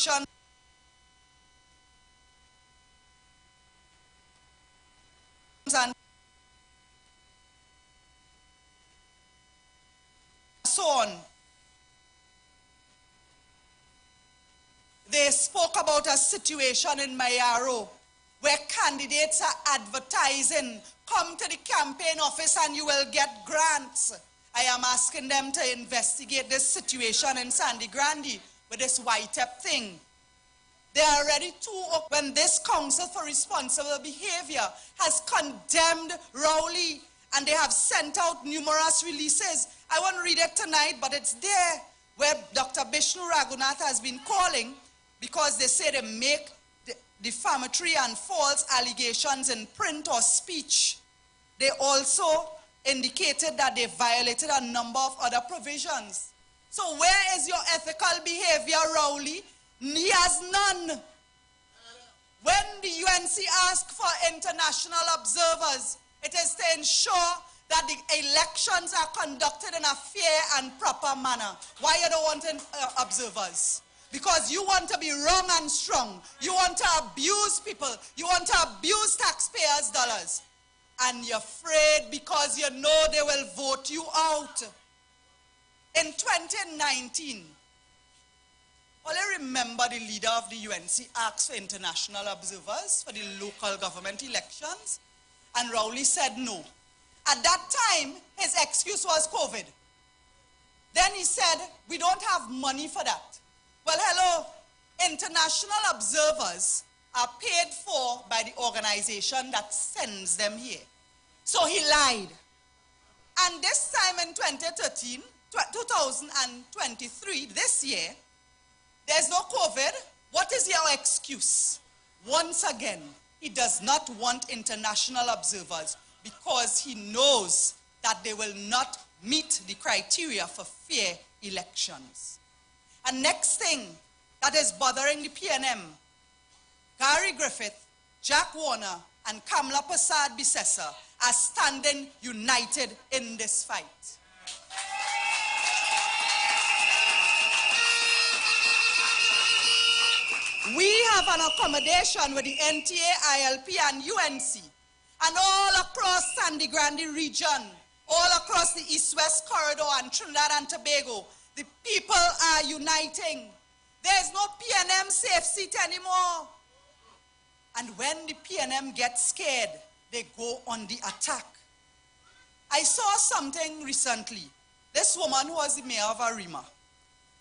situations and so on. They spoke about a situation in Mayaro where candidates are advertising, come to the campaign office and you will get grants. I am asking them to investigate this situation in Sandy Grande with this YTEP thing. They are ready to, when this Council for Responsible Behavior has condemned Rowley and they have sent out numerous releases. I won't read it tonight, but it's there where Dr. Bishnu Raghunath has been calling because they say they make defamatory and false allegations in print or speech. They also indicated that they violated a number of other provisions. So where is your ethical behavior, Rowley? He has none. When the UNC asked for international observers, it is to ensure that the elections are conducted in a fair and proper manner. Why you don't want observers? Because you want to be wrong and strong. You want to abuse people. You want to abuse taxpayers' dollars. And you're afraid because you know they will vote you out. In 2019, all I remember the leader of the UNC asked for international observers for the local government elections, and Rowley said no. At that time, his excuse was COVID. Then he said, we don't have money for that. Well, hello, international observers are paid for by the organization that sends them here. So he lied. And this time in 2023, this year, there's no COVID. What is your excuse? Once again, he does not want international observers because he knows that they will not meet the criteria for fair elections. And next thing that is bothering the PNM, Gary Griffith, Jack Warner, and Kamla Prasad Bisesa are standing united in this fight. We have an accommodation with the NTA, ILP, and UNC, and all across Sandy Grande region, all across the East-West corridor and Trinidad and Tobago, the people are uniting. There's no PNM safe seat anymore. And when the PNM gets scared, they go on the attack. I saw something recently. This woman who was the mayor of Arima,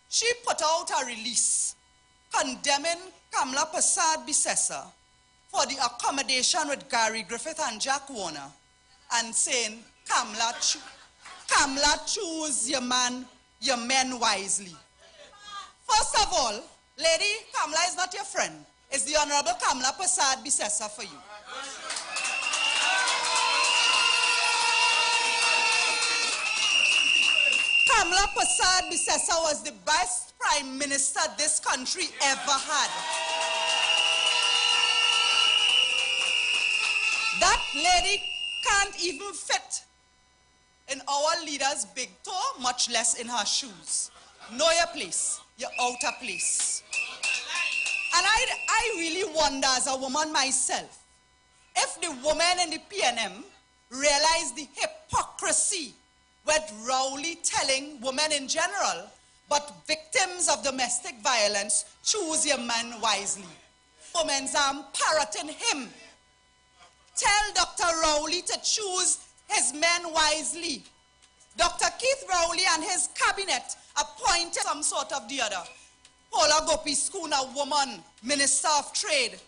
she put out a release condemning Kamla Prasad Bisesa for the accommodation with Gary Griffith and Jack Warner and saying, Kamla, choose your men wisely. First of all, lady, Kamla is not your friend. It's the Honorable Kamla Prasad Bisesa for you. Kamla Prasad Bisesa was the best prime minister this country ever had. That lady can't even fit in our leader's big toe, much less in her shoes. Know your place, your outer place. And I really wonder as a woman myself, if the women in the PNM realize the hypocrisy with Rowley telling women in general, but victims of domestic violence, choose your man wisely. Women are parroting him. Tell Dr. Rowley to choose his men wisely. Dr. Keith Rowley and his cabinet appointed some sort of the other. Paula Gopi Schooner, woman, Minister of Trade.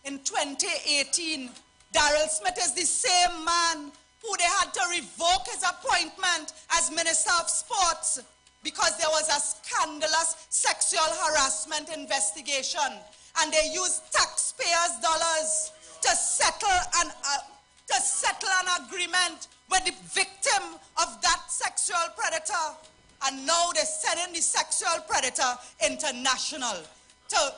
In 2018, Darrell Smith is the same man who they had to revoke his appointment as Minister of Sports because there was a scandalous sexual harassment investigation, and they used taxpayers' dollars to settle an agreement with the victim of that sexual predator. And now they're sending the sexual predator international to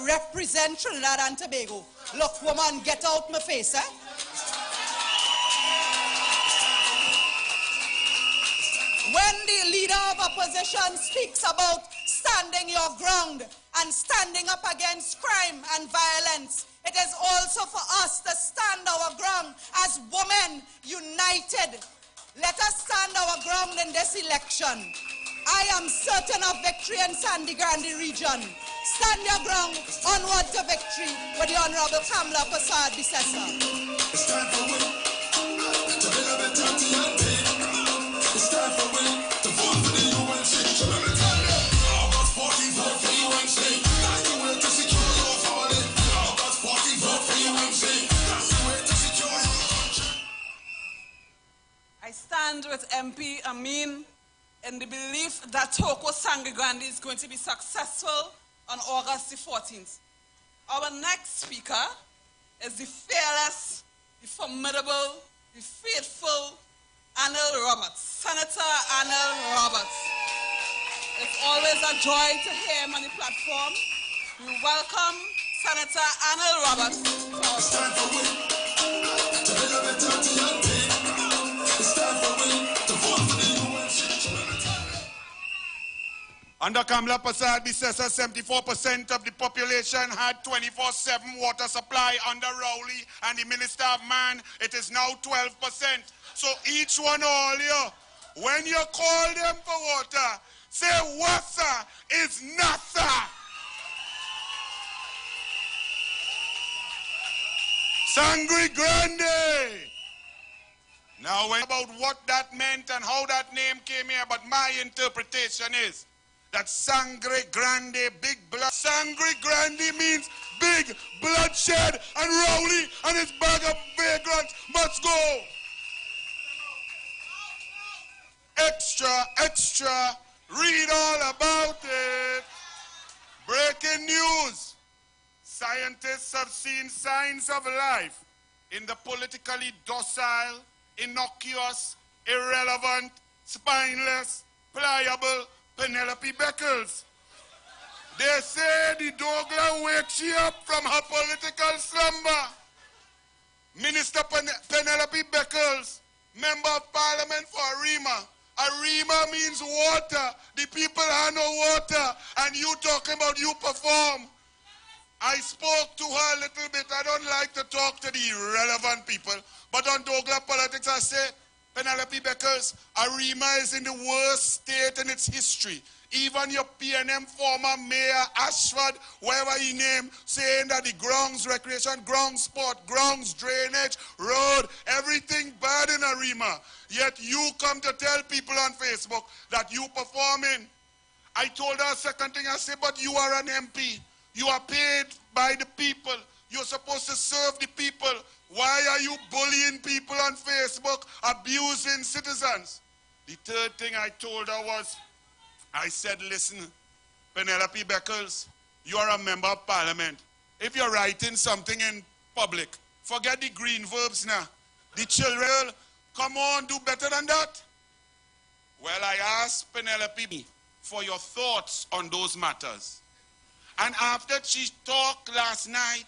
represent Trinidad and Tobago. Look, woman, get out my face, eh? When the leader of opposition speaks about standing your ground and standing up against crime and violence. It is also for us to stand our ground as women united. Let us stand our ground in this election. I am certain of victory in Sandy Grande region. Stand your ground, onward to victory with the Honorable Kamala Prasad Bisesa. It's time for we to build a better TNT. It's time for we to vote for the UNC. So let me tell you, August 14th, vote for UNC. That's the way to secure your family. August 14th, vote for UNC. That's the way to secure your country. I stand with MP Amin in the belief that Toko Sangre Grande is going to be successful on August the 14th. Our next speaker is the fearless, the formidable, the faithful Arnold Roberts, Senator Arnold Roberts. It's always a joy to hear him on the platform. We welcome Senator Arnold Roberts. It's time for we to build a better TNT. It's time for we to vote for the UNC. Under Kamala Prasad Bisesa, 74% of the population had 24/7 water supply. Under Rowley and the Minister of Man, it is now 12%. So each one of all you, when you call them for water, say water is nasa. Sangre Grande. Now, about what that meant and how that name came here, but my interpretation is that Sangre Grande, big blood. Sangre Grande means big bloodshed, and Rowley and his bag of vagrants must go. Extra, extra, read all about it. Breaking news. Scientists have seen signs of life in the politically docile, innocuous, irrelevant, spineless, pliable Penelope Beckles. They say the Douglas wakes you up from her political slumber. Minister Penelope Beckles, Member of Parliament for Arima. Arima means water. The people have no water, and you talking about you perform. I spoke to her a little bit. I don't like to talk to the irrelevant people, but on Douglas politics I say, Penelope Beckles, Arima is in the worst state in its history. Even your PNM former mayor, Ashford, whatever he named, saying that the grounds, recreation, ground sport, grounds, drainage, road, everything bad in Arima. Yet you come to tell people on Facebook that you performing. I told her a second thing, I said, but you are an MP. You are paid by the people. You're supposed to serve the people. Why are you bullying people on Facebook, abusing citizens? The third thing I told her was, I said, listen, Penelope Beckles, you are a member of Parliament. If you're writing something in public, forget the green verbs now. The children, come on, do better than that. Well, I asked Penelope for your thoughts on those matters. And after she talked last night,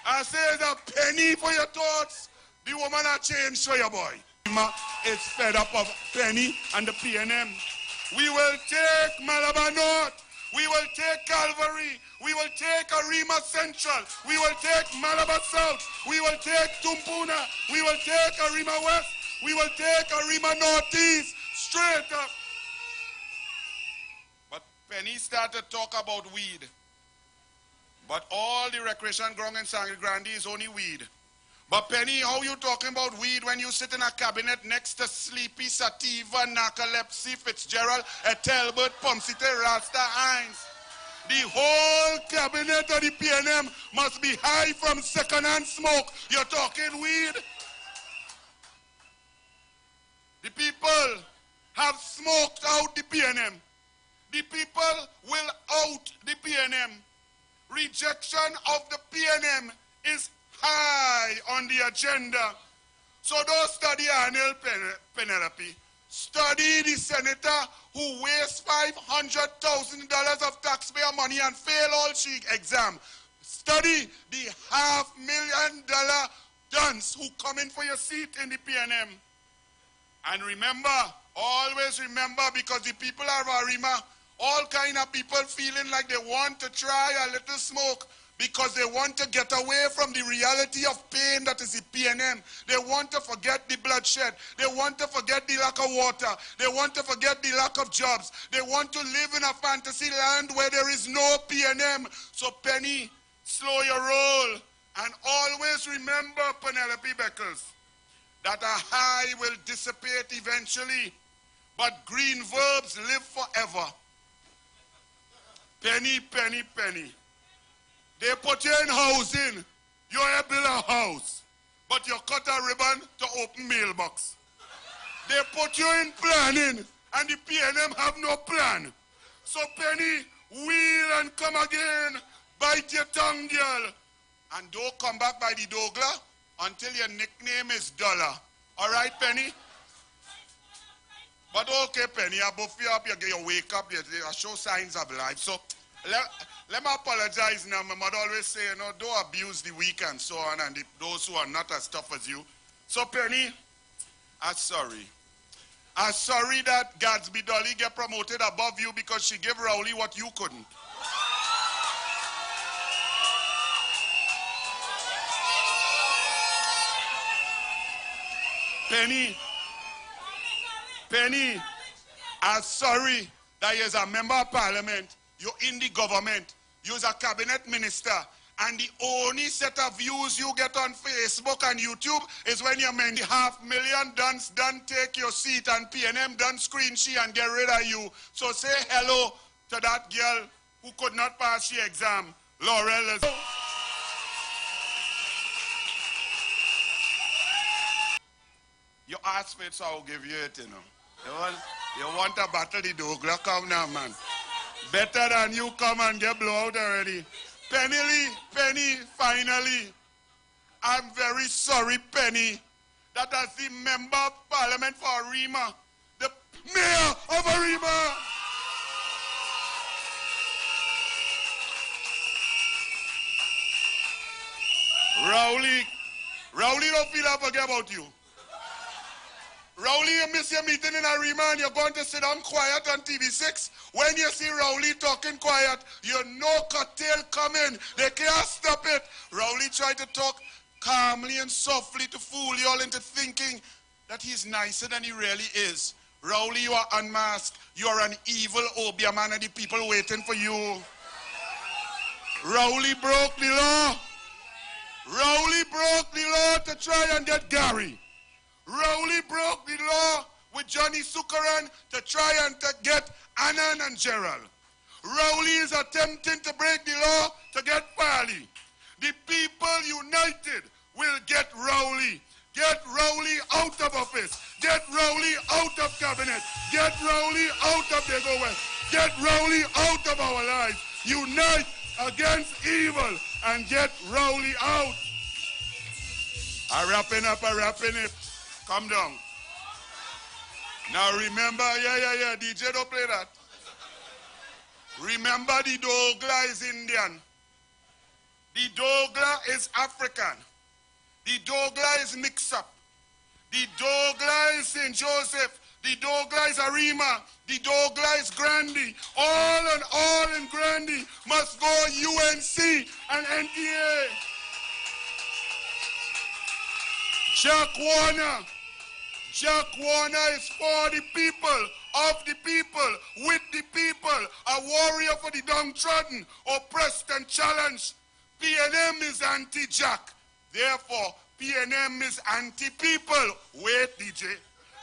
I said a penny for your thoughts. The woman has changed for your boy. Is fed up of Penny and the PNM. We will take Malabar North. We will take Calvary. We will take Arima Central. We will take Malabar South. We will take Tumpuna. We will take Arima West. We will take Arima Northeast. Straight up. But Penny started to talk about weed. But all the recreation ground in Sangre Grande is only weed. But Penny, how you talking about weed when you sit in a cabinet next to Sleepy, Sativa, Narcolepsy, Fitzgerald, Etelbert, Pumsite, Rasta, Hines? The whole cabinet of the PNM must be high from second-hand smoke. You're talking weed? The people have smoked out the PNM. The people will out the PNM. Rejection of the PNM is high on the agenda. So don't study Arnold Penelope. Study the senator who wastes $500,000 of taxpayer money and fail all she exam. Study the $500,000 dunce who come in for your seat in the PNM. And remember, always remember, because the people of Arima All kind of people feeling like they want to try a little smoke because they want to get away from the reality of pain that is the PNM. They want to forget the bloodshed. They want to forget the lack of water. They want to forget the lack of jobs. They want to live in a fantasy land where there is no PNM. So Penny, slow your roll. And always remember, Penelope Beckles, that a high will dissipate eventually, but green verbs live forever. Penny, penny, penny. They put you in housing. You're a build a house, but you cut a ribbon to open mailbox. They put you in planning, and the PNM have no plan. So Penny, wheel and come again. Bite your tongue, girl. And don't come back by the Douglas until your nickname is Dollar. All right, Penny? But okay, Penny, I buff you up, you wake up, you show signs of life. So let me apologize now. My mother always say, you know, don't abuse the weak and so on, and those who are not as tough as you. So, Penny, I'm sorry. I'm sorry that Gadsby Dolly get promoted above you because she gave Rowley what you couldn't. Penny, I'm sorry that you're a member of parliament, you're in the government, you're a cabinet minister, and the only set of views you get on Facebook and YouTube is when you're meant 500,000 done take your seat and PNM done screen she and get rid of you. So say hello to that girl who could not pass the exam, Laurel. You ask for it, so I'll give you it, you know. You want to battle the Douglas? Come now, man. Better than you come and get blown out already. Penny, finally, I'm very sorry, Penny, that as the member of parliament for Arima, the mayor of Arima, Rowley don't feel I forget about you. Rowley, you miss your meeting in Arima and you're going to sit down quiet on TV6. When you see Rowley talking quiet, you know cocktail coming. They can't stop it. Rowley tried to talk calmly and softly to fool you all into thinking that he's nicer than he really is. Rowley, you are unmasked. You are an evil Obia man and the people waiting for you. Rowley broke the law. Rowley broke the law to try and get Gary. Rowley broke the law with Johnny Sukaran to try and to get Annan and Gerald. Rowley is attempting to break the law to get Farley. The people united will get Rowley. Get Rowley out of office. Get Rowley out of cabinet. Get Rowley out of the West. Get Rowley out of our lives. Unite against evil and get Rowley out. I'm wrapping up. Come down. Now remember, yeah, DJ don't play that. Remember the Douglas is Indian. The Douglas is African. The Douglas is mixed up. The Douglas is St. Joseph. The Douglas is Arima. The Douglas is Grandy. All in Grandy must go UNC and NTA. Jack Warner is for the people, of the people, with the people, a warrior for the downtrodden, oppressed and challenged. PNM is anti-Jack. Therefore, PNM is anti-people. Wait, DJ.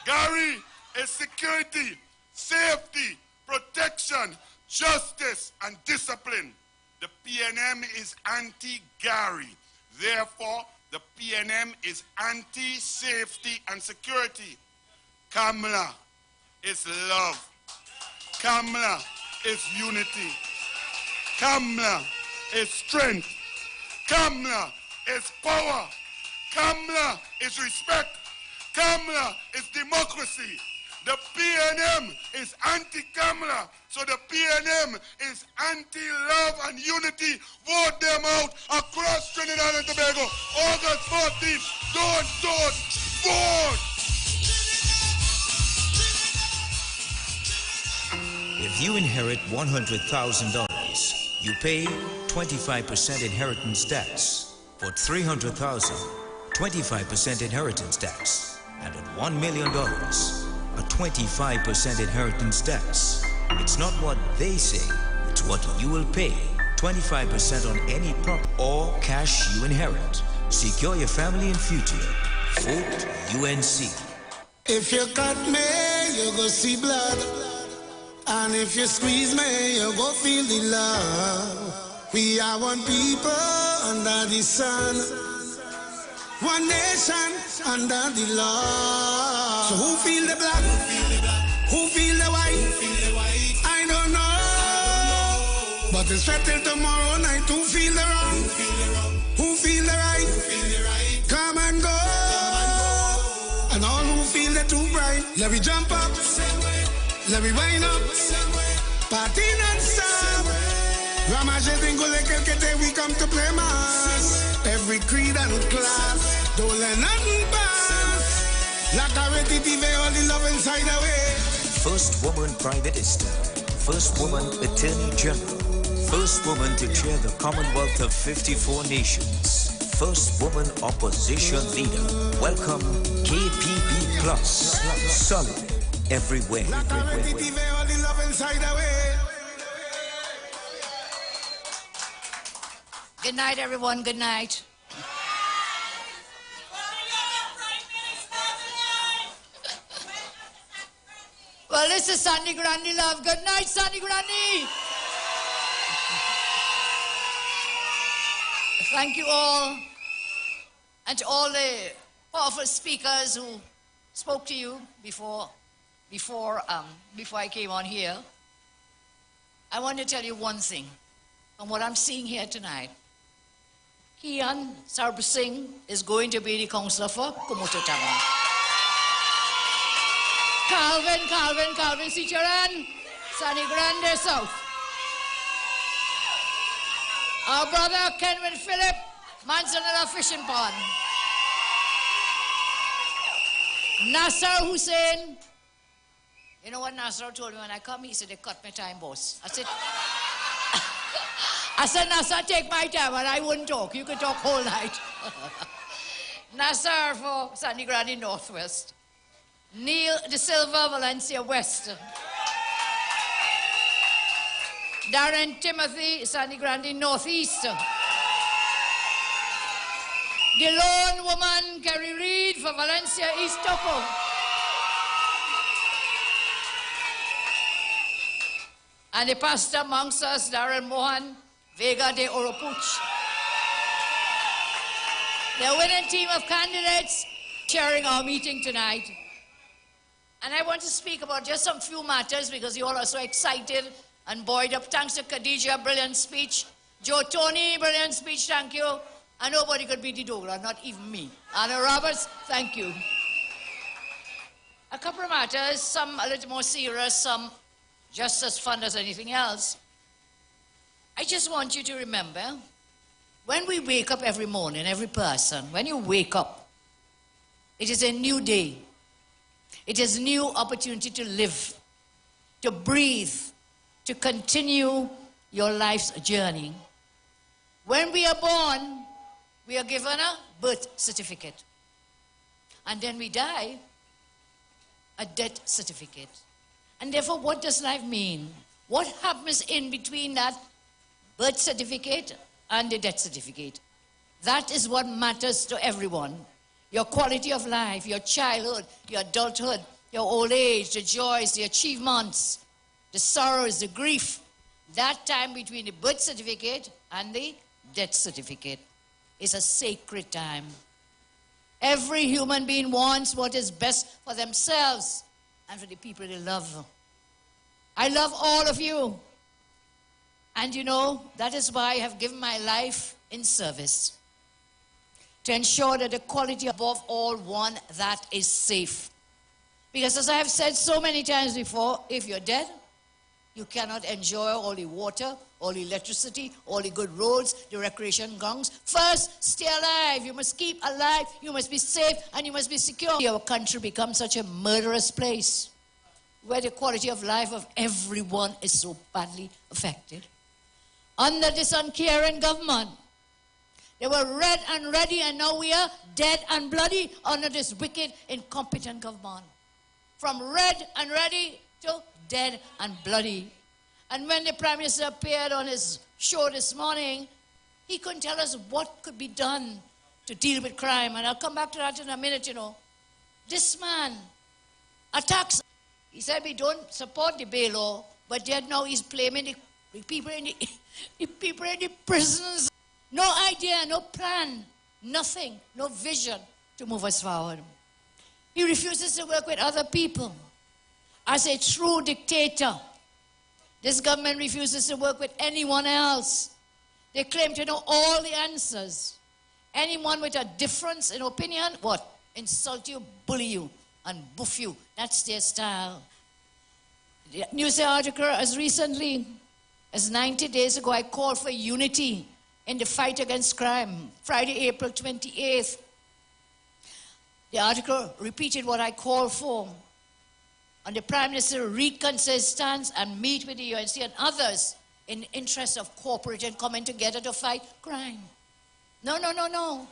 Gary is security, safety, protection, justice, and discipline. The PNM is anti-Gary. Therefore, the PNM is anti-safety and security. Kamala is love. Kamala is unity. Kamala is strength. Kamala is power. Kamala is respect. Kamala is democracy. The PNM is anti-Kamala, so the PNM is anti-love and unity. Vote them out across Trinidad and Tobago. August 14th, don't vote! If you inherit $100,000, you pay 25% inheritance tax. For $300,000, 25% inheritance tax. And at $1 million, a 25% inheritance tax. It's not what they say, it's what you will pay. 25% on any prop or cash you inherit. Secure your family and future. Vote UNC. If you cut me, you go see blood. And if you squeeze me, you go feel the love. We are one people under the sun. One nation under the law. So who feel the black? Who feel the white? I don't know. But it's set till tomorrow night. Who feel the wrong? Who feel the right? Come and go. And all who feel the too bright, let me jump up. Let me wind up. Party non-stop. We come to play mass. Every creed and class. Don't let nothing pass. Like a ready TV, all the love inside the way. First woman Prime Minister. First woman Attorney General. First woman to chair the Commonwealth of 54 nations. First woman opposition leader. Welcome KPB Plus. Solid everywhere. Good night, everyone. Good night. Well, this is Sandy Grundy, love. Good night, Sandy Grundy. Thank you all, and to all the powerful speakers who spoke to you before I came on here. I want to tell you one thing. From what I'm seeing here tonight, Kian Sarbh Singh is going to be the councillor for Kumututama. Calvin Sicharan, Sunny Grande South. Our brother Kenwin Philip, Manzanella Fishing Pond. Nasser Hussain. You know what Nasser told me when I come? He said, they cut my time, boss. I said, Nasser, take my time, and I wouldn't talk. You could talk whole night. Nasser for Sandy Grande Northwest. Neil De Silva, Valencia West. Darren Timothy, Sandy Grande Northeast. The lone woman, Kerry Reid for Valencia East Toco. And the pastor amongst us, Darren Mohan, Vega de Oropuch. The winning team of candidates chairing our meeting tonight. And I want to speak about just some few matters because you all are so excited and buoyed up. Thanks to Khadija, brilliant speech. Joe Tony, brilliant speech, thank you. And nobody could beat the Dogra, not even me. Anna Roberts, thank you. A couple of matters, some a little more serious, some just as fun as anything else. I just want you to remember, when we wake up every morning, every person, when you wake up, it is a new day. It is a new opportunity to live, to breathe, to continue your life's journey. When we are born, we are given a birth certificate. And then we die, a death certificate. And therefore, what does life mean? What happens in between that birth certificate and the death certificate? That is what matters to everyone. Your quality of life, your childhood, your adulthood, your old age, the joys, the achievements, the sorrows, the grief. That time between the birth certificate and the death certificate is a sacred time. Every human being wants what is best for themselves and for the people they love. I love all of you. And you know, that is why I have given my life in service, to ensure that the quality above all one that is safe. Because as I have said so many times before, if you're dead, you cannot enjoy all the water, all the electricity, all the good roads, the recreation grounds. First, stay alive. You must keep alive. You must be safe and you must be secure. Our country becomes such a murderous place. where the quality of life of everyone is so badly affected. Under this uncaring government, they were red and ready, and now we are dead and bloody under this wicked, incompetent government. From red and ready to dead and bloody. And when the Prime Minister appeared on his show this morning, he couldn't tell us what could be done to deal with crime. And I'll come back to that in a minute, you know. This man attacks. He said we don't support the bail law, but yet now he's blaming the people in the people in the prisons. No idea, no plan, nothing, no vision to move us forward. He refuses to work with other people. As a true dictator, this government refuses to work with anyone else. They claim to know all the answers. Anyone with a difference in opinion, what? Insult you, bully you, and boof you. That's their style. The news article as recently as 90 days ago, I called for unity in the fight against crime. Friday, April 28th. The article repeated what I called for. And the Prime Minister reconsider his stance and meet with the UNC and others in the interest of cooperating, coming together to fight crime. No, no, no, no.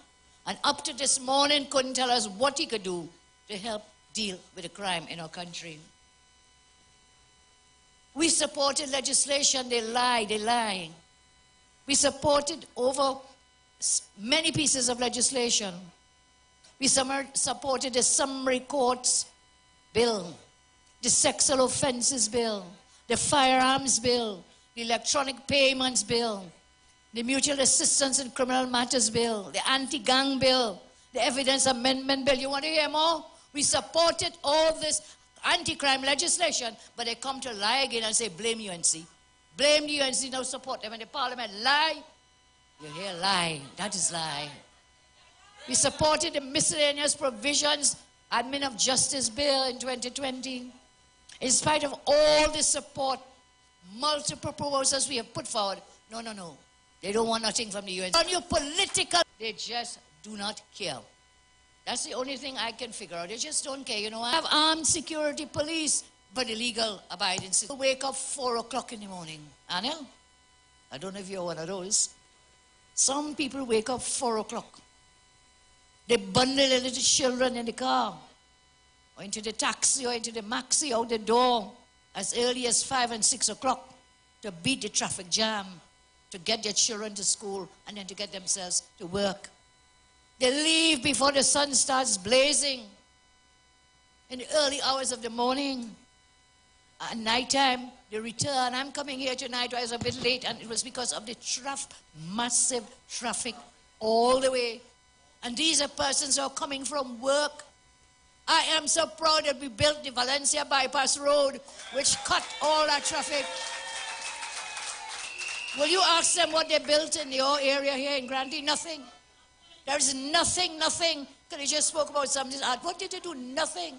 And up to this morning couldn't tell us what he could do to help deal with the crime in our country. We supported legislation, they lie. We supported over many pieces of legislation. We supported the summary courts bill, the sexual offences bill, the firearms bill, the electronic payments bill, the mutual assistance in criminal matters bill, the anti-gang bill, the evidence amendment bill. You want to hear more? We supported all this anti-crime legislation, but they come to lie again and say, blame UNC. Blame the UNC, no support them. When the parliament lie, you hear lie. That is lie. We supported the miscellaneous provisions admin of justice bill in 2020. In spite of all this support, multiple proposals we have put forward, no. They don't want nothing from the UN. On your political, they just do not care. That's the only thing I can figure out. They just don't care. You know, I have armed security police, but illegal abiding citizens. Wake up 4 o'clock in the morning. Anil, I don't know if you're one of those. Some people wake up 4 o'clock. They bundle their little children in the car, or into the taxi, or into the maxi out the door as early as 5 and 6 o'clock to beat the traffic jam, to get their children to school, and then to get themselves to work. They leave before the sun starts blazing in the early hours of the morning. At nighttime, they return. I'm coming here tonight. I was a bit late, and it was because of the massive traffic all the way. And these are persons who are coming from work. I am so proud that we built the Valencia Bypass Road, which cut all that traffic. Will you ask them what they built in your area here in Granty? Nothing. There is nothing. Because they just spoke about something. What did they do? Nothing.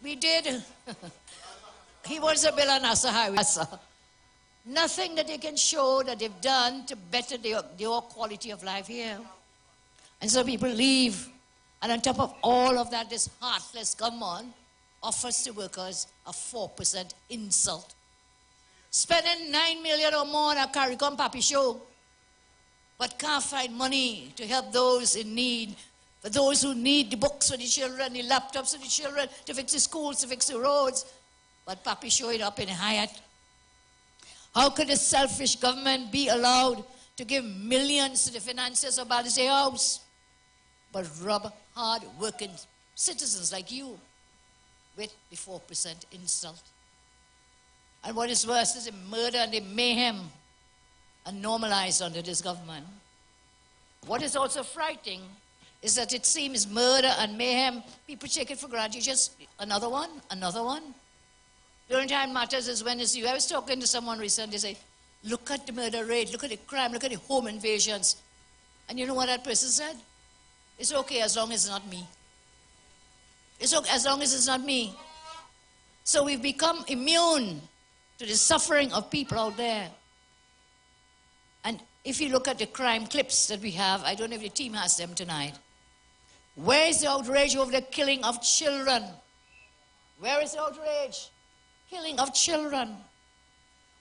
We did. He wants to build an Asa highway. Nothing that they can show that they've done to better their quality of life here. And so people leave. And on top of all of that, this heartless government offers to workers a 4% insult. Spending 9 million or more on a CARICOM Papi show, but can't find money to help those in need, for those who need the books for the children, the laptops for the children, to fix the schools, to fix the roads. But Papi showing up in Hyatt. How could a selfish government be allowed to give millions to the financiers of Balisay House, but rob hard-working citizens like you with the 4% insult? And what is worse is the murder and the mayhem are normalized under this government. What is also frightening is that it seems murder and mayhem, people take it for granted. Just another one. The only time it matters is when it's you. I was talking to someone recently, they say, look at the murder rate, look at the crime, look at the home invasions. And you know what that person said? It's okay as long as it's not me. It's okay as long as it's not me. So we've become immune to the suffering of people out there. And if you look at the crime clips that we have, I don't know if the team has them tonight. Where is the outrage over the killing of children? Where is the outrage? Killing of children.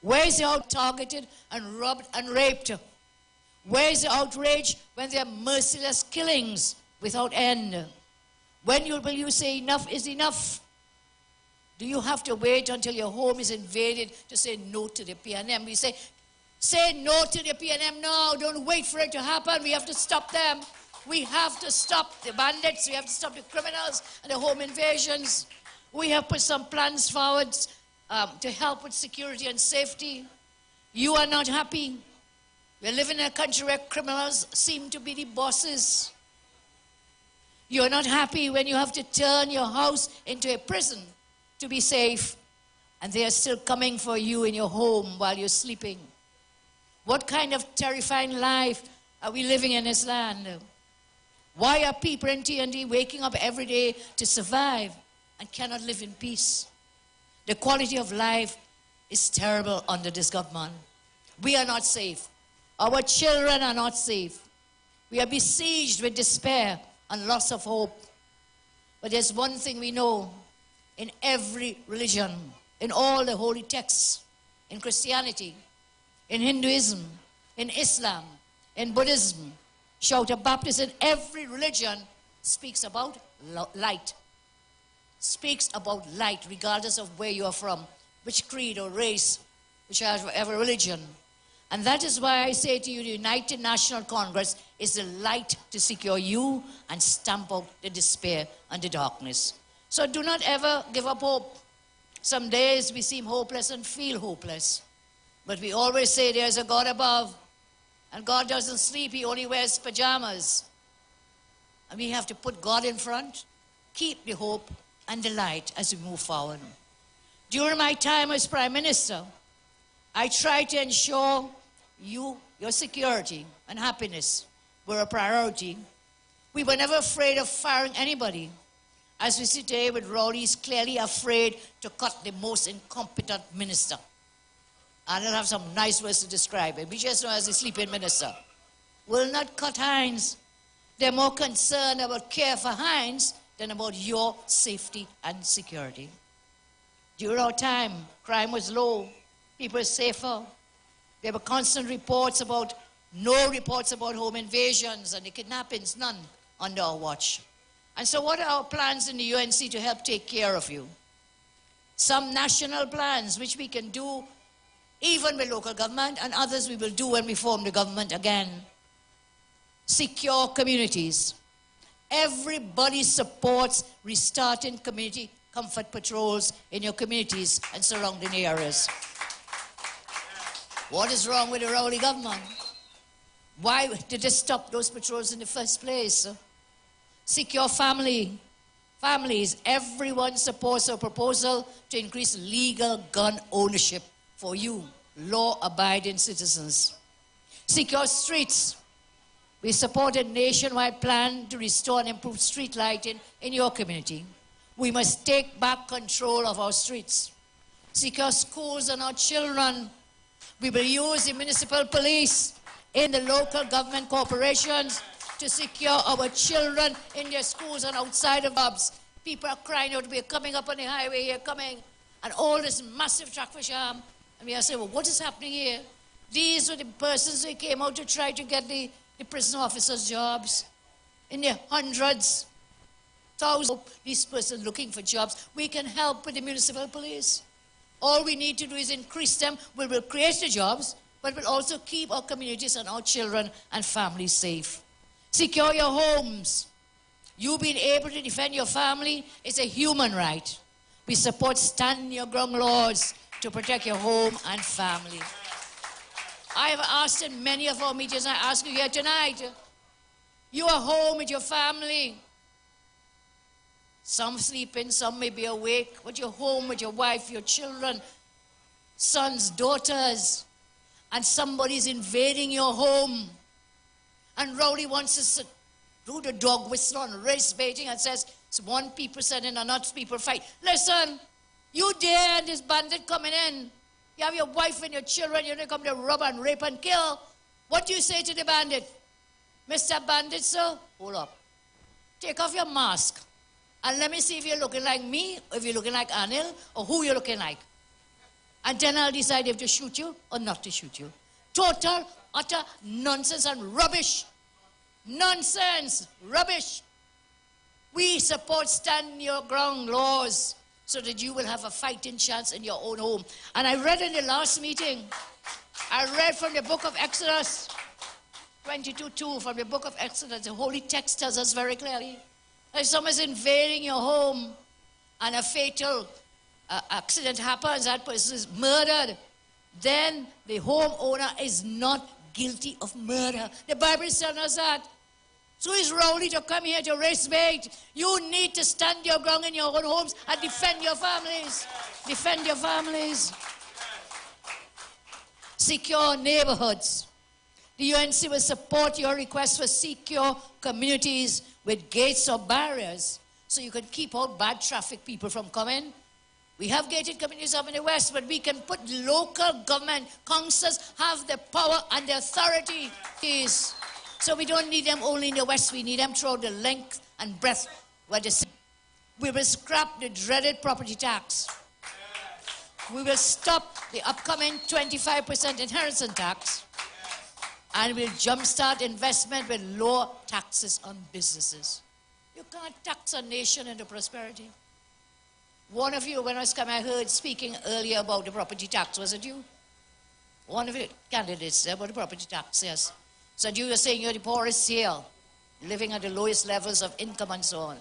Where is the targeted and robbed and raped? Where is the outrage when there are merciless killings without end? When will you say enough is enough? Do you have to wait until your home is invaded to say no to the PNM? We say no to the PNM now. Don't wait for it to happen. We have to stop them. We have to stop the bandits. We have to stop the criminals and the home invasions. We have put some plans forward to help with security and safety. You are not happy. We're living in a country where criminals seem to be the bosses. You're not happy when you have to turn your house into a prison to be safe, and they are still coming for you in your home while you're sleeping. What kind of terrifying life are we living in this land? Why are people in TND waking up every day to survive and cannot live in peace? The quality of life is terrible under this government. We are not safe. Our children are not safe. We are besieged with despair and loss of hope. But there's one thing we know. In every religion, in all the holy texts, in Christianity, in Hinduism, in Islam, in Buddhism, Shouter Baptist, in every religion speaks about light. Speaks about light, regardless of where you are from, which creed or race, whichever religion. And that is why I say to you, the United National Congress is the light to secure you and stamp out the despair and the darkness. So do not ever give up hope. Some days we seem hopeless and feel hopeless. But we always say there's a God above. And God doesn't sleep, he only wears pajamas. And we have to put God in front, keep the hope and the light as we move forward. During my time as Prime Minister, I tried to ensure your security and happiness were a priority. We were never afraid of firing anybody. As we sit today with rowdies clearly afraid to cut the most incompetent minister. I don't have some nice words to describe it. We just know as a sleeping minister. Will not cut Hines. They're more concerned about care for Hines than about your safety and security. During our time, crime was low. People were safer. There were constant reports about, no reports about home invasions and the kidnappings, none under our watch. And so what are our plans in the UNC to help take care of you? Some national plans which we can do even with local government, and others we will do when we form the government again. Secure communities. Everybody supports restarting community comfort patrols in your communities and surrounding areas. What is wrong with the Rowley government? Why did they stop those patrols in the first place? Secure families. Everyone supports a proposal to increase legal gun ownership for you, law-abiding citizens. Secure streets. We support a nationwide plan to restore and improve street lighting in your community. We must take back control of our streets. Secure schools and our children. We will use the municipal police in the local government corporations to secure our children in their schools and outside of jobs. People are crying out, we're coming up on the highway here, coming, and all this massive traffic jam. And we are saying, well, what is happening here? These were the persons who came out to try to get the prison officers' jobs. In their hundreds, thousands, these persons looking for jobs. We can help with the municipal police. All we need to do is increase them. We will create the jobs, but we'll also keep our communities and our children and families safe. Secure your homes. You being able to defend your family is a human right. We support stand your ground laws to protect your home and family. I have asked in many of our meetings, I ask you here tonight, you are home with your family. Some sleeping, some may be awake, but you're home with your wife, your children, sons, daughters, and somebody's invading your home. And Rowley wants to do the dog whistle on race baiting and says, it's 1% and another people fight. Listen, you dare and this bandit coming in. You have your wife and your children, you're going to come to rob and rape and kill. What do you say to the bandit? Mr. Bandit, sir, hold up. Take off your mask. And let me see if you're looking like me, or if you're looking like Anil, or who you're looking like. And then I'll decide if to shoot you or not to shoot you. Total, utter nonsense and rubbish. Nonsense, rubbish. We support stand your ground laws so that you will have a fighting chance in your own home. And I read in the last meeting, I read from the book of Exodus, 22:2 from the book of Exodus. The holy text tells us very clearly that if someone is invading your home and a fatal accident happens, that person is murdered, then the homeowner is not guilty of murder. The Bible is telling us that. So it's rowdy to come here to raise bait. You need to stand your ground in your own homes and defend your families. Defend your families. Secure neighborhoods. The UNC will support your request for secure communities with gates or barriers so you can keep out bad traffic people from coming. We have gated communities up in the West, but we can put local government, councils have the power and the authority. So we don't need them only in the West, we need them throughout the length and breadth where the city. We will scrap the dreaded property tax. We will stop the upcoming 25% inheritance tax. And we'll jumpstart investment with lower taxes on businesses. You can't tax a nation into prosperity. One of you, when I was coming, I heard speaking earlier about the property tax. Was it you? One of the candidates said about the property tax, yes. So you were saying you're the poorest here, living at the lowest levels of income and so on.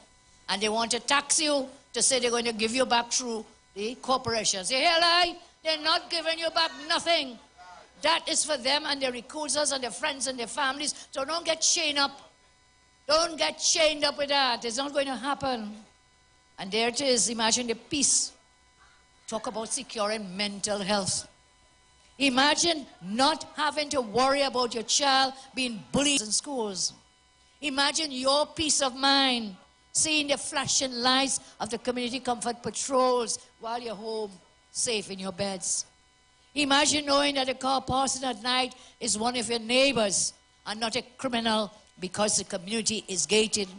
And they want to tax you to say they're going to give you back through the corporations. You hear lie? They're not giving you back nothing. That is for them and their recruiters and their friends and their families. So don't get chained up. Don't get chained up with that. It's not going to happen. And there it is. Imagine the peace. Talk about securing mental health. Imagine not having to worry about your child being bullied in schools. Imagine your peace of mind, seeing the flashing lights of the community comfort patrols while you're home, safe in your beds. Imagine knowing that a car passing at night is one of your neighbors and not a criminal because the community is gated.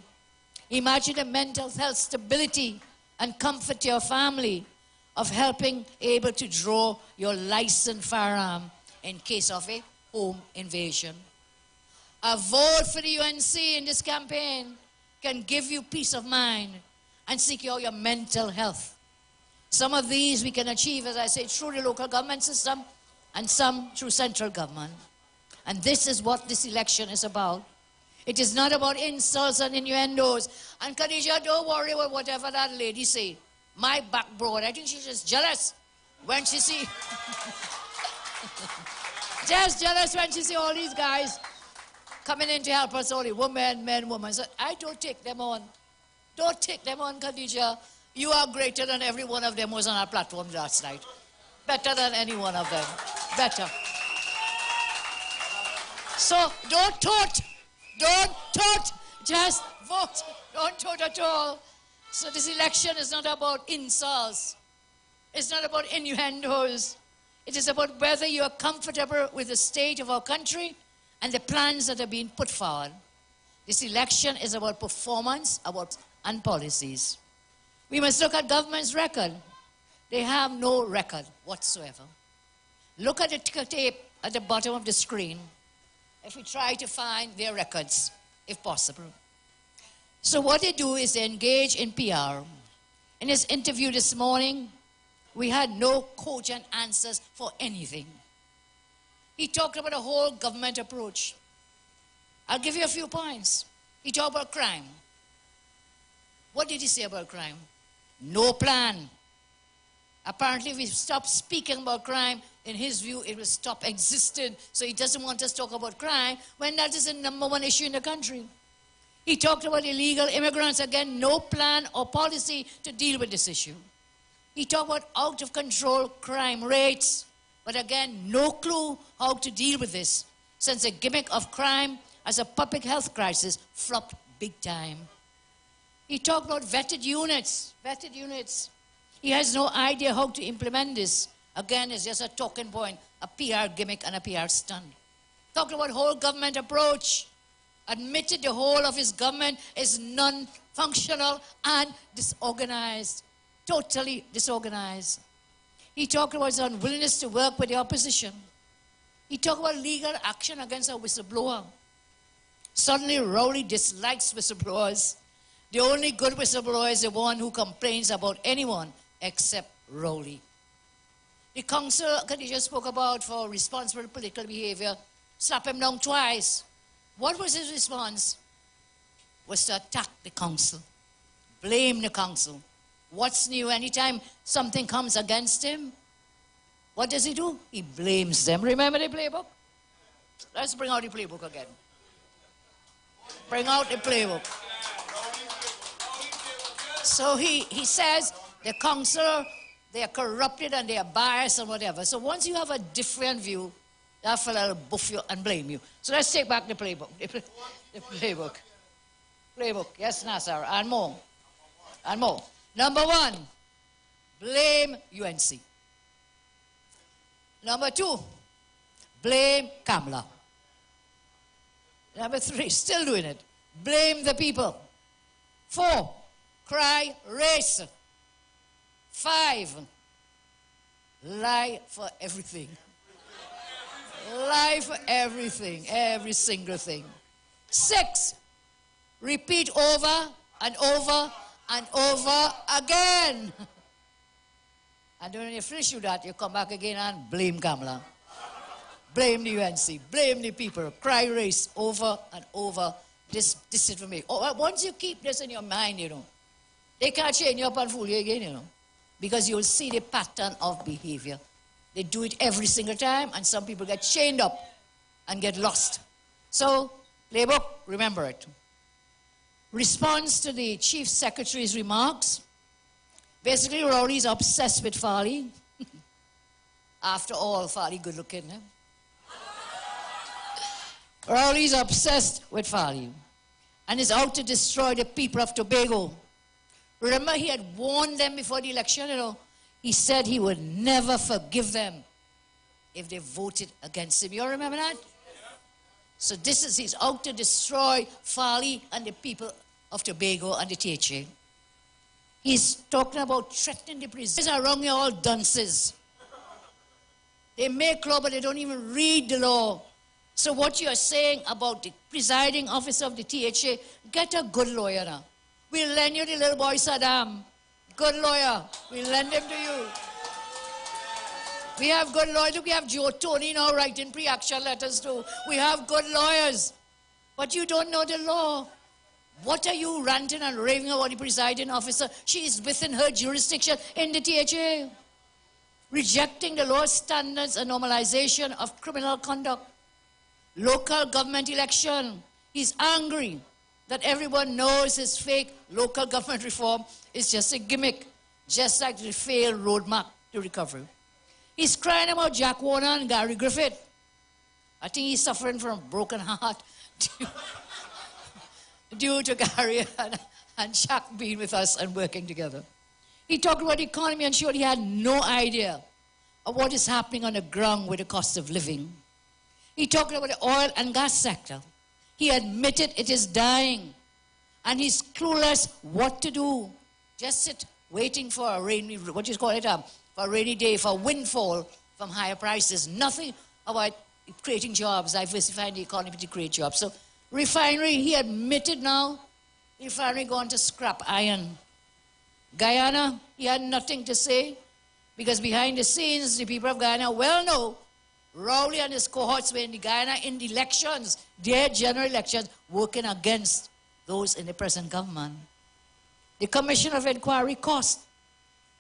Imagine the mental health stability and comfort to your family of helping able to draw your licensed firearm in case of a home invasion. A vote for the UNC in this campaign can give you peace of mind and secure your mental health. Some of these we can achieve, as I say, through the local government system and some through central government. And this is what this election is about. It is not about insults and innuendos. And Khadija, don't worry about whatever that lady say. My back broad, I think she's just jealous when she see... just jealous when she see all these guys coming in to help us, all the women, men, women. So I don't take them on. Don't take them on, Khadija. You are greater than every one of them who was on our platform last night. Better than any one of them. Better. So don't tote. Don't tote. Just vote. Don't tote at all. So this election is not about insults. It's not about innuendos. It is about whether you are comfortable with the state of our country and the plans that are being put forward. This election is about performance, and policies. We must look at government's record. They have no record whatsoever. Look at the ticker tape at the bottom of the screen if we try to find their records, if possible. So what they do is they engage in PR. In his interview this morning, we had no cogent answers for anything. He talked about a whole government approach. I'll give you a few points. He talked about crime. What did he say about crime? No plan. Apparently, if we stop speaking about crime, in his view, it will stop existing. So he doesn't want us to talk about crime when that is the #1 issue in the country. He talked about illegal immigrants. Again, no plan or policy to deal with this issue. He talked about out-of-control crime rates. But again, no clue how to deal with this, since the gimmick of crime as a public health crisis flopped big time. He talked about vetted units. Vetted units. He has no idea how to implement this. Again, it's just a talking point, a PR gimmick and a PR stunt. Talked about whole government approach. admitted the whole of his government is non-functional and disorganized, totally disorganized. He talked about his unwillingness to work with the opposition. He talked about legal action against a whistleblower. Suddenly, Rowley dislikes whistleblowers. The only good whistleblower is the one who complains about anyone except Rowley. The council Khadija spoke about for responsible political behavior slapped him down twice. What was his response? Was to attack the council, blame the council. What's new? Anytime something comes against him, what does he do? He blames them. Remember the playbook? Let's bring out the playbook again. Bring out the playbook. So he says the council, they are corrupted and they are biased and whatever. So once you have a different view, that fella will buff you and blame you. So let's take back the playbook. The playbook. Playbook. Yes, Nasser. And more. And more. Number 1, blame UNC. Number 2, blame Kamala. Number 3, still doing it, blame the people. 4, cry race. 5, lie for everything. Lie for everything, every single thing. 6, repeat over and over and over again. And when you finish with that, you come back again and blame Kamala. Blame the UNC, blame the people, cry race over and over, this information. Once you keep this in your mind, you know, they can't chain you up and fool you again, you know, because you'll see the pattern of behavior. They do it every single time, and some people get chained up and get lost. So, playbook, remember it. Response to the Chief Secretary's remarks. Basically, Rowley's obsessed with Farley. After all, Farley good looking, eh? Rowley's obsessed with Farley and is out to destroy the people of Tobago. Remember, he had warned them before the election, you know. He said he would never forgive them if they voted against him. You all remember that? So he's out to destroy Farley and the people of Tobago and the THA. He's talking about threatening the prisoners. These are wrong, you're all dunces. They make law, but they don't even read the law. So what you're saying about the presiding officer of the THA, get a good lawyer now. We'll lend you the little boy Saddam. Good lawyer. We'll lend him to you. We have good lawyers. We have Joe Tony now writing pre-action letters too. We have good lawyers. But you don't know the law. What are you ranting and raving about the presiding officer? She is within her jurisdiction in the THA. Rejecting the law standards and normalization of criminal conduct. Local government election. He's angry that everyone knows his fake local government reform is just a gimmick, just like the failed roadmap to recovery. He's crying about Jack Warner and Gary Griffith. I think he's suffering from a broken heart due to Gary and Jack being with us and working together. He talked about the economy and showed he had no idea of what is happening on the ground with the cost of living. He talked about the oil and gas sector. He admitted it is dying, and he's clueless what to do. Just sit waiting for a rainy, what you call it, for a rainy day, for a windfall from higher prices. Nothing about creating jobs, diversifying the economy to create jobs. So refinery, he admitted now, refinery going to scrap iron. Guyana, he had nothing to say, because behind the scenes, the people of Guyana well know Rowley and his cohorts were in the Guyana in the elections, their general elections, working against those in the present government. The Commission of Inquiry cost.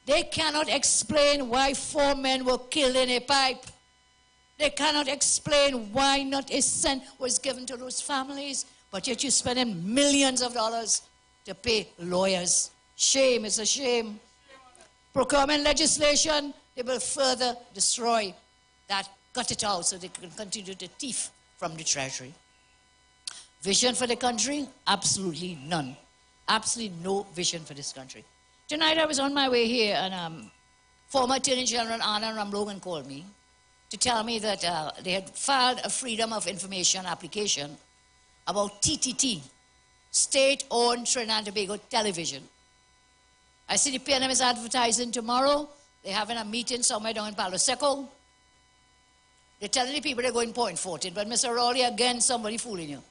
They cannot explain why 4 men were killed in a pipe. They cannot explain why not a cent was given to those families, but yet you're spending millions of dollars to pay lawyers. Shame, it's a shame. Procurement legislation, they will further destroy that. Cut it out so they can continue to thief from the treasury. Vision for the country? Absolutely none. Absolutely no vision for this country. Tonight I was on my way here, and former Attorney General Anna Ramlogan called me to tell me that they had filed a Freedom of Information application about TTT, state-owned Trinidad and Tobago television. I see the PNM is advertising tomorrow. They're having a meeting somewhere down in Palo Seco. They're telling the people they're going Point Fortin, but Mr. Rowley, again, somebody fooling you.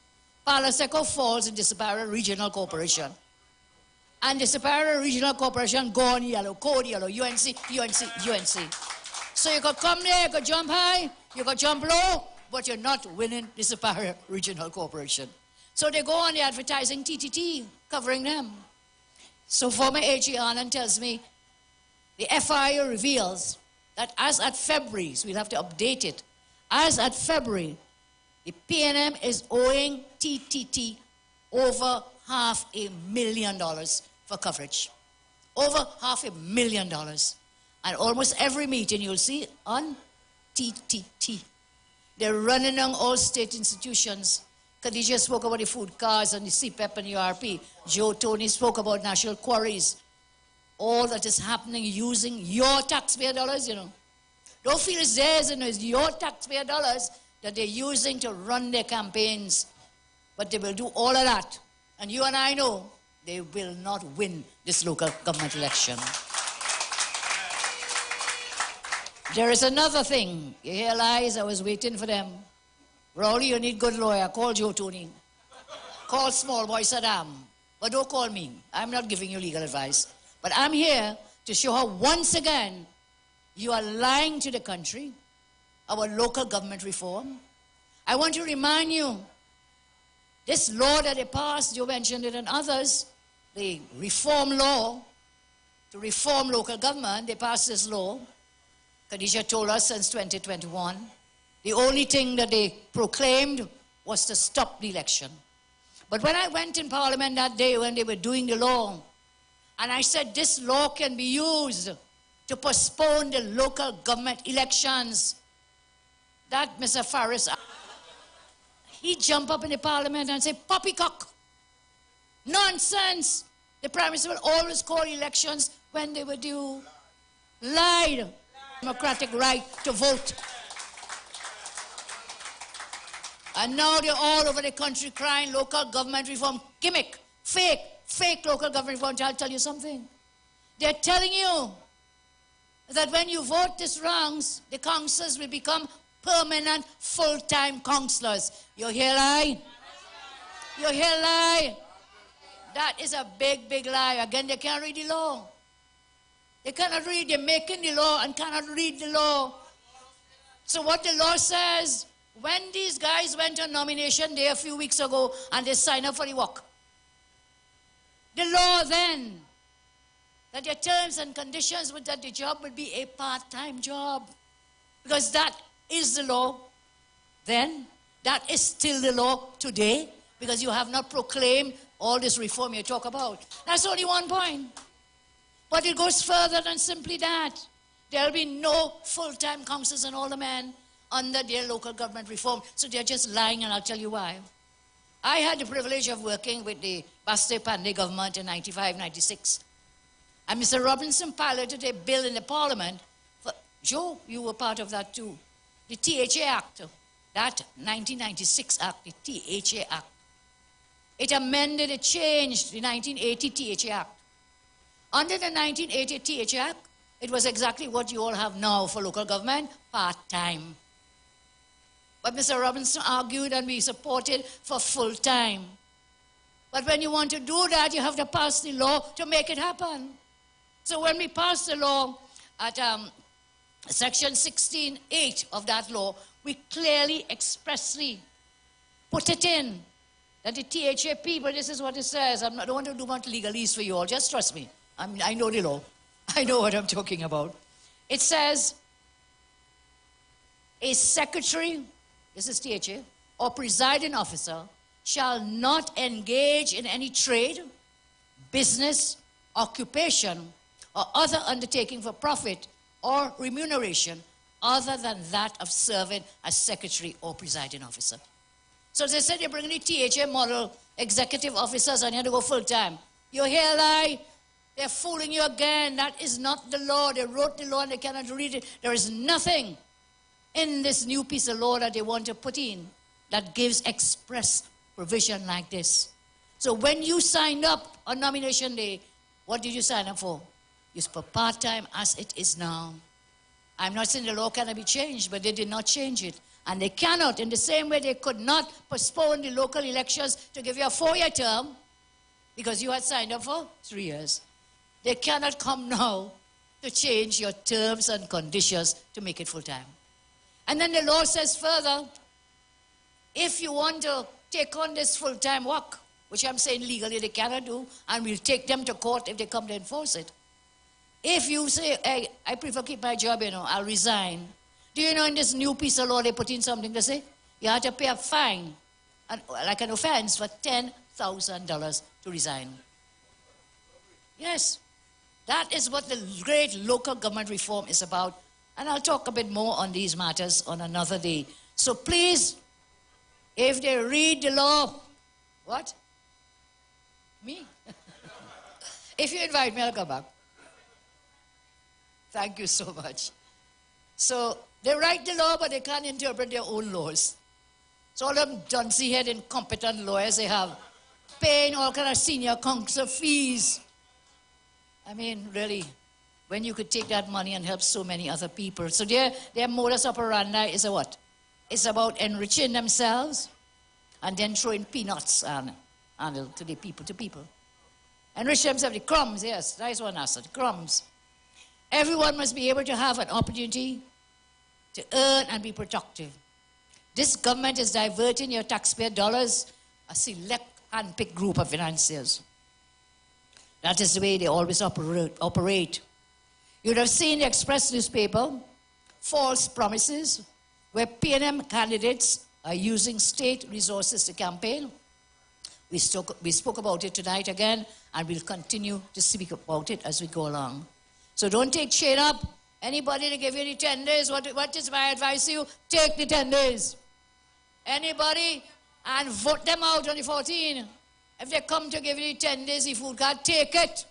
Palo Seco falls in the Disapara Regional Corporation. And the Disapara Regional Corporation go on yellow, code yellow, UNC. So you could come there, you could jump high, you could jump low, but you're not winning the Disapara Regional Corporation. So they go on the advertising TTT, covering them. So former AG Anand tells me, the FIA reveals that as at February, so we'll have to update it, as at February, the PNM is owing TTT over $500,000 for coverage. Over $500,000. And almost every meeting you'll see on TTT. They're running on all state institutions. Khadija spoke about the food cards and the CPEP and the URP. Joe Tony spoke about national quarries. All that is happening using your taxpayer dollars, you know. Don't feel it's theirs, you know, it's your taxpayer dollars that they're using to run their campaigns. But they will do all of that. And you and I know they will not win this local government election. There is another thing. You hear lies, I was waiting for them. Rowley, you need good lawyer. Call Joe Tony. Call small boy Saddam. But don't call me. I'm not giving you legal advice. But I'm here to show her once again you are lying to the country about local government reform. I want to remind you, this law that they passed, you mentioned it and others, the reform law to reform local government, they passed this law. Khadija told us since 2021. The only thing that they proclaimed was to stop the election. But when I went in Parliament that day when they were doing the law, and I said this law can be used to postpone the local government elections, that Mr. Faris, he jumped up in the Parliament and said, poppycock, nonsense. The Prime Minister will always call elections when they were due. Lied. Democratic right to vote. And now they're all over the country crying local government reform. Gimmick, fake local government reform. I'll tell you something. They're telling you that when you vote this wrongs, the councillors will become permanent full-time councillors. You hear lie? You hear lie? That is a big lie. Again, they can't read the law. They cannot read. They're making the law and cannot read the law. So what the law says, when these guys went on nomination day a few weeks ago and they signed up for the work, the law then, that their terms and conditions was that the job would be a part-time job. Because that is the law then. That is still the law today. Because you have not proclaimed all this reform you talk about. That's only one point. But it goes further than simply that. There will be no full-time councillors and aldermen under their local government reform. So they're just lying, and I'll tell you why. I had the privilege of working with the Baste Pandey government in 95, 96. And Mr. Robinson piloted a bill in the Parliament. Joe, you were part of that too. The THA Act, that 1996 Act, the THA Act. It amended, it changed the 1980 THA Act. Under the 1980 THA Act, it was exactly what you all have now for local government, part-time. But Mr. Robinson argued and we supported for full-time. But when you want to do that, you have to pass the law to make it happen. So when we passed the law at section 16(8) of that law, we clearly, expressly put it in that the THA people, this is what it says. I don't want to do much legalese for you all, just trust me. I know the law. I know what I'm talking about. It says, a secretary, this is THA, or presiding officer shall not engage in any trade, business, occupation, or other undertaking for profit or remuneration other than that of serving as secretary or presiding officer. So they said you're bringing the THA model executive officers and you have to go full-time. You hear lie? They're fooling you again. That is not the law. They wrote the law and they cannot read it. There is nothing in this new piece of law that they want to put in that gives express provision like this. So when you signed up on nomination day, what did you sign up for? It's for part-time as it is now. I'm not saying the law cannot be changed, but they did not change it. And they cannot, in the same way they could not postpone the local elections to give you a 4-year term, because you had signed up for 3 years. They cannot come now to change your terms and conditions to make it full-time. And then the law says further, if you want to take on this full-time work, which I'm saying legally they cannot do, and we'll take them to court if they come to enforce it. If you say, hey, I prefer keep my job, I'll resign. Do you know in this new piece of law they put in something to say? You have to pay a fine, like an offense, for $10,000 to resign. Yes, that is what the great local government reform is about. And I'll talk a bit more on these matters on another day. So please, if they read the law, what? Me? If you invite me, I'll come back. Thank you so much. So they write the law, but they can't interpret their own laws. So all them duncy-head incompetent lawyers they have, paying all kind of senior counsel fees. I mean, really, when you could take that money and help so many other people. So their modus operandi is a what? It's about enriching themselves and then throwing peanuts to the people. Enrich themselves, the crumbs, yes, nice one, Asa, the crumbs. Everyone must be able to have an opportunity to earn and be productive. This government is diverting your taxpayer dollars, a select hand-picked group of financiers. That is the way they always operate. You would have seen the Express newspaper, false promises, where PNM candidates are using state resources to campaign. We spoke about it tonight again, and we'll continue to speak about it as we go along. So don't take chain up. Anybody to give you any 10 days, what is my advice to you? Take the 10 days. Anybody, and vote them out on the 14th. If they come to give you 10 days, the food card, take it.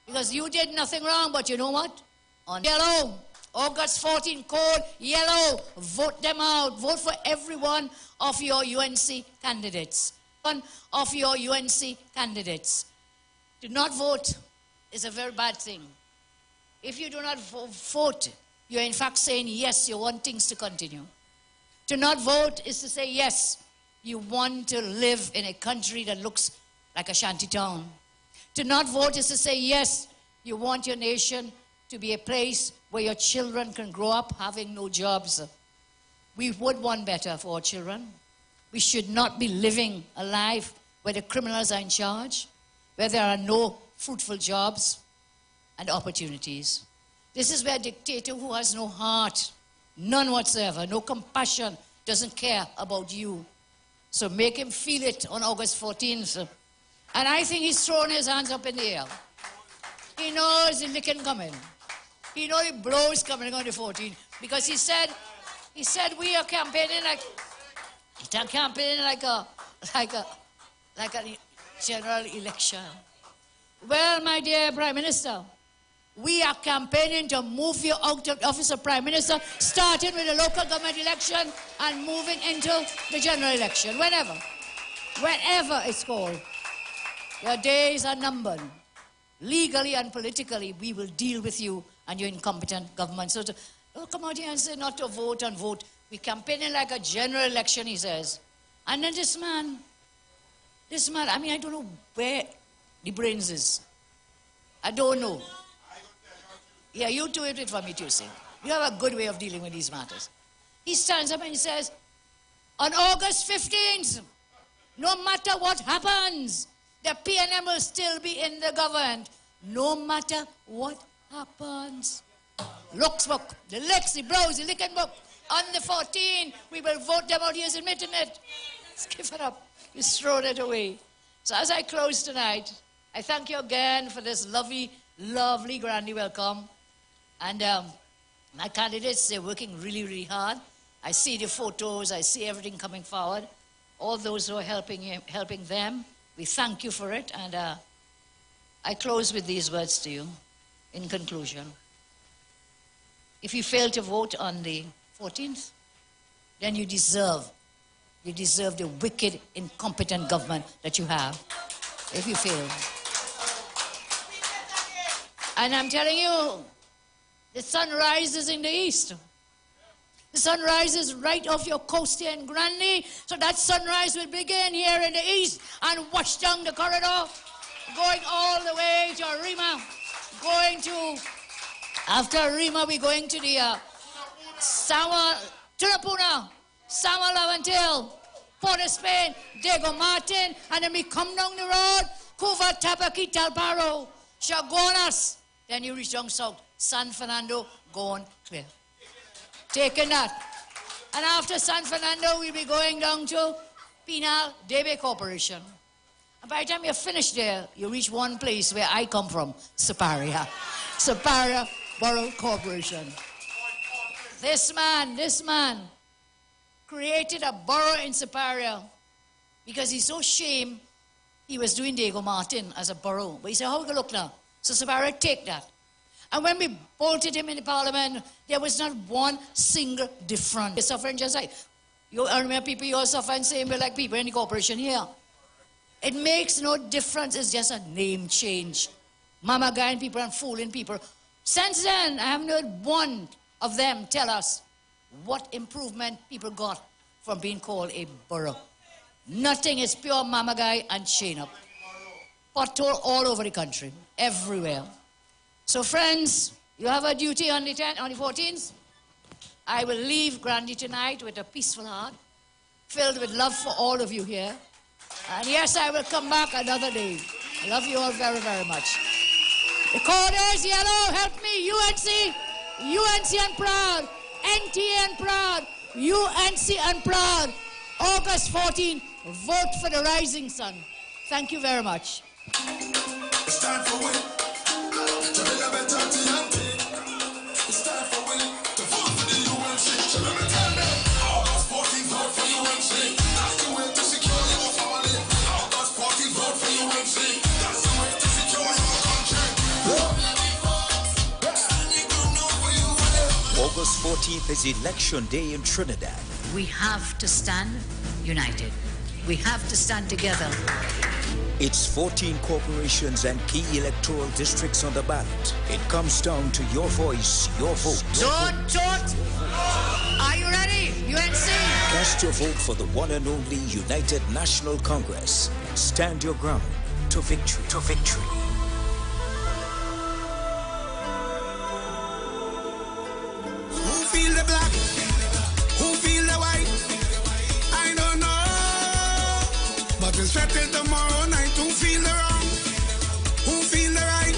Because you did nothing wrong, but you know what? On yellow, August 14, code yellow, vote them out. Vote for every one of your UNC candidates. One of your UNC candidates. To not vote is a very bad thing. If you do not vote, you're in fact saying yes, you want things to continue. To not vote is to say yes, you want to live in a country that looks like a shanty town. To not vote is to say yes, you want your nation to be a place where your children can grow up having no jobs. We would want better for our children. We should not be living a life where the criminals are in charge, where there are no fruitful jobs and opportunities. This is where a dictator who has no heart, none whatsoever, no compassion, doesn't care about you. So make him feel it on August 14th. And I think he's thrown his hands up in the air. He knows the licking coming. He knows the blows coming on the 14th. Because he said we are campaigning like a general election. Well, my dear Prime Minister, we are campaigning to move you out of the office of Prime Minister, starting with the local government election and moving into the general election, whenever it's called. Your days are numbered. Legally and politically, we will deal with you and your incompetent government. So don't come out here and say not to vote and vote. We're campaigning like a general election, he says. And then this man, I mean, I don't know where the brains is. I don't know. Yeah, you do it for me, Tuesday. You have a good way of dealing with these matters. He stands up and he says, on August 15th, no matter what happens, the PNM will still be in the government. No matter what happens. Looks book, the licks, the blows, the licking book. On the 14th, we will vote them out. He has admitted it. Let's give it up. He's thrown it away. So as I close tonight, I thank you again for this lovely, lovely, grandly welcome. And my candidates, they're working really, really hard. I see the photos. I see everything coming forward. All those who are helping them, we thank you for it. And I close with these words to you in conclusion. If you fail to vote on the 14th, then you deserve you deserve the wicked, incompetent government that you have, if you fail. And I'm telling you, the sun rises in the east. The sun rises right off your coast here in Grandy, so that sunrise will begin here in the east and wash down the corridor, going all the way to Arima, going to, after Arima, we're going to the Tunapuna, Sama Lavantil, Port of Spain, Diego Martin, and then we come down the road, Cuba, Tapaki, Talparo, Chagonas, then you reach down south, San Fernando, going clear. Taking that. And after San Fernando, we'll be going down to Pinal Debe Corporation. And by the time you're finished there, you reach one place where I come from, Siparia. Siparia Borough Corporation. This man created a borough in Siparia because he's so ashamed he was doing Diego Martin as a borough. But he said, how we gonna look now? So Siparia take that. And when we bolted him in the parliament, there was not one single difference. You're suffering just like, you remember people, you're suffering same way like people in the corporation here. It makes no difference, it's just a name change. Mama guying people and fooling people. Since then, I haven't heard one of them tell us what improvement people got from being called a borough. Nothing, is pure mama guy and chain up. Pothole all over the country, everywhere. So friends, you have a duty on the 14th. I will leave Grandy tonight with a peaceful heart, filled with love for all of you here. And yes, I will come back another day. I love you all very, very much. The code is yellow, help me, UNC, UNC and proud, NTA and proud, UNC and proud. August 14, vote for the rising sun. Thank you very much. It's time for winning. To be a better it's time for winning. To vote for the UNC. So let me tell them. August 14, vote for UNC. That's the way to secure your family. August 14, vote for UNC. That's the way to secure your country. August 14th is election day in Trinidad. We have to stand united. We have to stand together. It's 14 corporations and key electoral districts on the ballot. It comes down to your voice, your vote. Toot! Are you ready? UNC! Cast your vote for the one and only United National Congress. Stand your ground to victory. To victory. Who feel the black? Who feel the white? I don't know. But it's settled tomorrow night. Who feel the wrong? Who feel the right?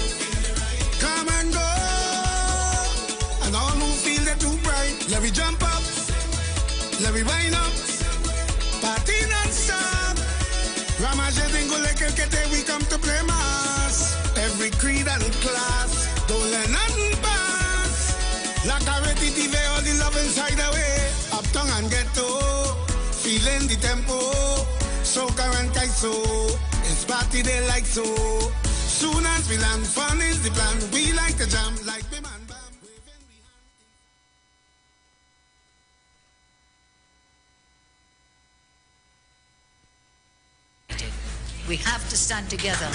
Come and go. And all who feel the too bright. Let me jump up. Let me wind up. Party non-stop. Ramaje dingo leke kete, we come to play mass. Every creed and class. Don't let nothing pass. Like a ready TV, all the love inside the way. Uptown and ghetto. Feeling the tempo. Soca and Kaiso. It's party day like so. Soon as we land, fun is the plan. We like to jam like the man. We have to stand together.